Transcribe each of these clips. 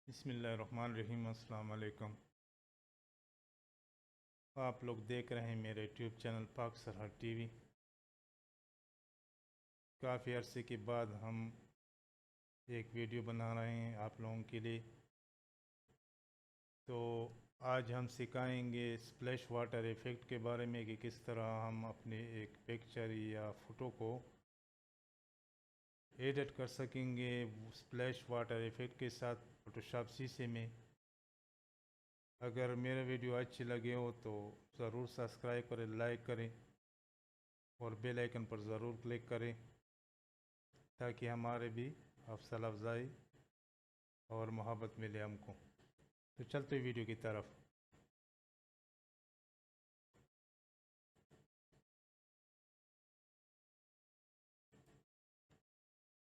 बिस्मिल्लाहिर्रहमानिर्रहीम। अस्सलाम वालेकुम। आप लोग देख रहे हैं मेरे यूट्यूब चैनल पाक सरहद टीवी। काफ़ी अरसे के बाद हम एक वीडियो बना रहे हैं आप लोगों के लिए। तो आज हम सिखाएंगे स्प्लैश वाटर इफ़ेक्ट के बारे में कि किस तरह हम अपने एक पिक्चर या फ़ोटो को एडिट कर सकेंगे स्प्लैश वाटर इफ़ेक्ट के साथ फ़ोटोशॉप शीशे में। अगर मेरा वीडियो अच्छी लगे हो तो ज़रूर सब्सक्राइब करें, लाइक करें और बेल आइकन पर ज़रूर क्लिक करें ताकि हमारे भी हौसला अफजाई और मोहब्बत मिले हमको। तो चलते वीडियो की तरफ।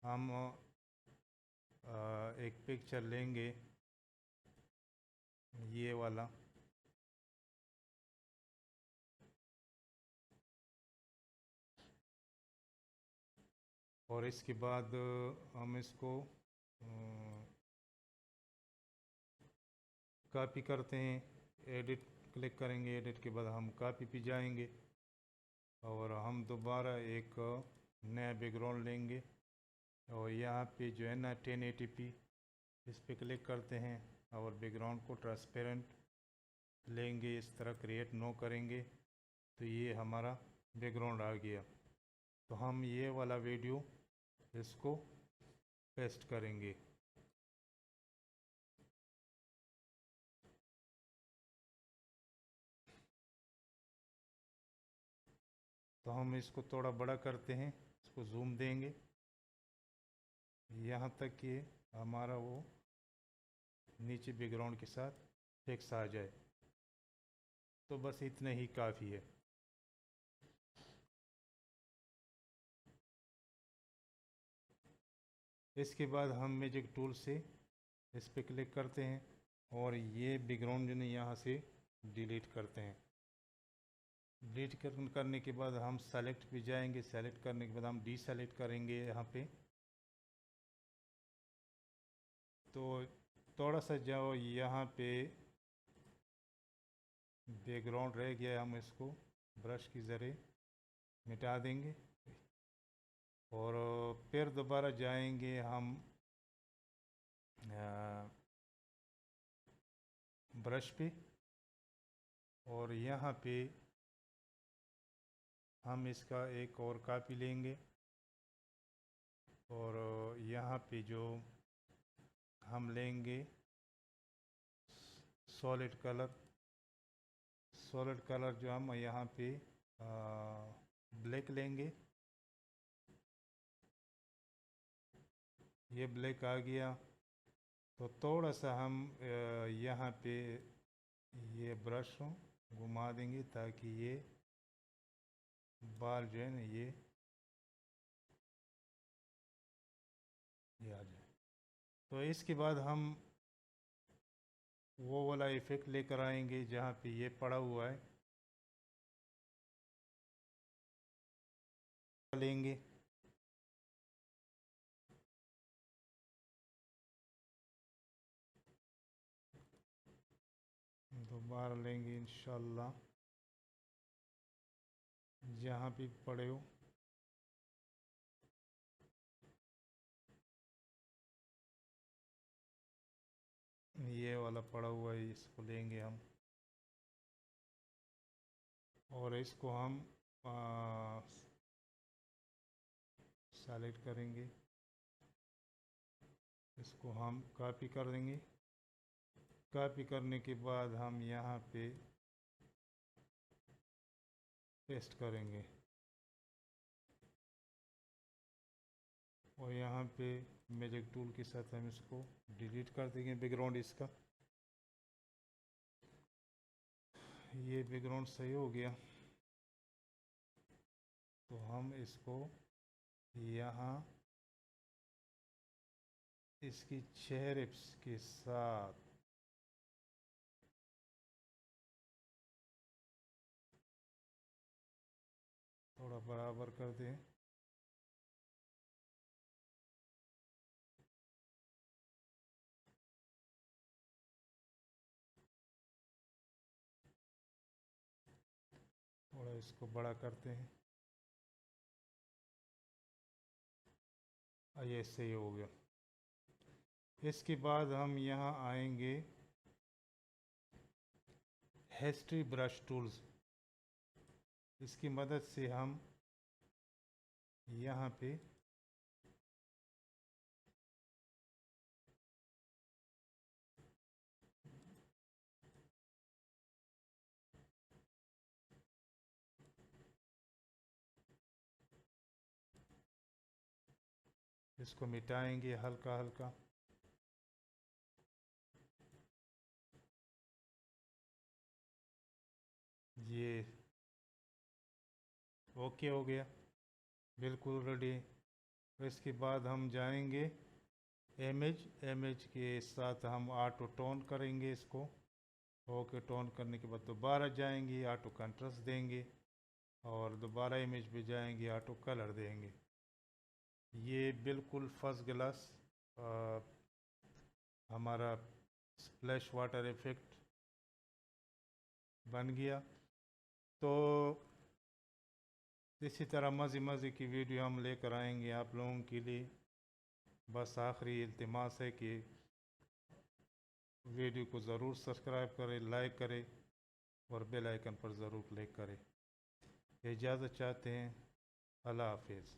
हम एक पिक्चर लेंगे, ये वाला। और इसके बाद हम इसको कॉपी करते हैं। एडिट क्लिक करेंगे, एडिट के बाद हम कॉपी पे जाएंगे और हम दोबारा एक नया बैकग्राउंड लेंगे और यहाँ पे जो है ना 1080p इस पे क्लिक करते हैं और बैकग्राउंड को ट्रांसपेरेंट लेंगे। इस तरह क्रिएट नो करेंगे तो ये हमारा बैकग्राउंड आ गया। तो हम ये वाला वीडियो इसको पेस्ट करेंगे। तो हम इसको थोड़ा बड़ा करते हैं, इसको जूम देंगे यहाँ तक कि हमारा वो नीचे बैकग्राउंड के साथ फिक्स आ जाए। तो बस इतना ही काफ़ी है। इसके बाद हम मैजिक टूल से इस पर क्लिक करते हैं और ये बैकग्राउंड जो है यहाँ से डिलीट करते हैं। डिलीट करने के बाद हम सेलेक्ट पे जाएंगे। सेलेक्ट करने के बाद हम डी सेलेक्ट करेंगे यहाँ पे। तो थोड़ा सा जाओ, यहाँ पे बैकग्राउंड रह गया, हम इसको ब्रश के ज़रिए मिटा देंगे और फिर दोबारा जाएंगे हम ब्रश पे और यहाँ पे हम इसका एक और कॉपी लेंगे और यहाँ पे जो हम लेंगे सॉलिड कलर। सॉलिड कलर जो हम यहाँ पे ब्लैक लेंगे। ये ब्लैक आ गया। तो थोड़ा सा हम यहाँ पे ये ब्रश घुमा देंगे ताकि ये बाल जो है ना ये आ जाए। तो इसके बाद हम वो वाला इफ़ेक्ट लेकर आएंगे जहाँ पे ये पड़ा हुआ है, लेंगे। दोबारा लेंगे इंशाल्लाह, जहाँ पे पड़े हो। ये वाला पड़ा हुआ है, इसको लेंगे हम और इसको हम सेलेक्ट करेंगे। इसको हम कॉपी कर देंगे। कॉपी करने के बाद हम यहाँ पे पेस्ट करेंगे और यहाँ पे मैजिक टूल के साथ हम इसको डिलीट कर देंगे बैकग्राउंड इसका। ये बैकग्राउंड सही हो गया। तो हम इसको यहाँ इसकी चेहरे के साथ थोड़ा बराबर कर दें। इसको बड़ा करते हैं। ये सही हो गया। इसके बाद हम यहाँ आएंगे हिस्ट्री ब्रश टूल्स। इसकी मदद से हम यहाँ पे इसको मिटाएंगे हल्का हल्का। ये ओके हो गया, बिल्कुल रेडी। इसके बाद हम जाएंगे इमेज के साथ हम ऑटो टोन करेंगे इसको। ओके टोन करने के बाद दोबारा जाएंगे ऑटो कंट्रास्ट देंगे और दोबारा इमेज पे जाएंगे ऑटो कलर देंगे। ये बिल्कुल फर्स्ट क्लास हमारा स्प्लैश वाटर इफ़ेक्ट बन गया। तो इसी तरह मज़े की वीडियो हम लेकर आएंगे आप लोगों के लिए। बस आखिरी इल्तिमास है कि वीडियो को ज़रूर सब्सक्राइब करें, लाइक करें और बेल आइकन पर ज़रूर क्लिक करें। इजाज़त चाहते हैं। अल्लाह हाफिज़।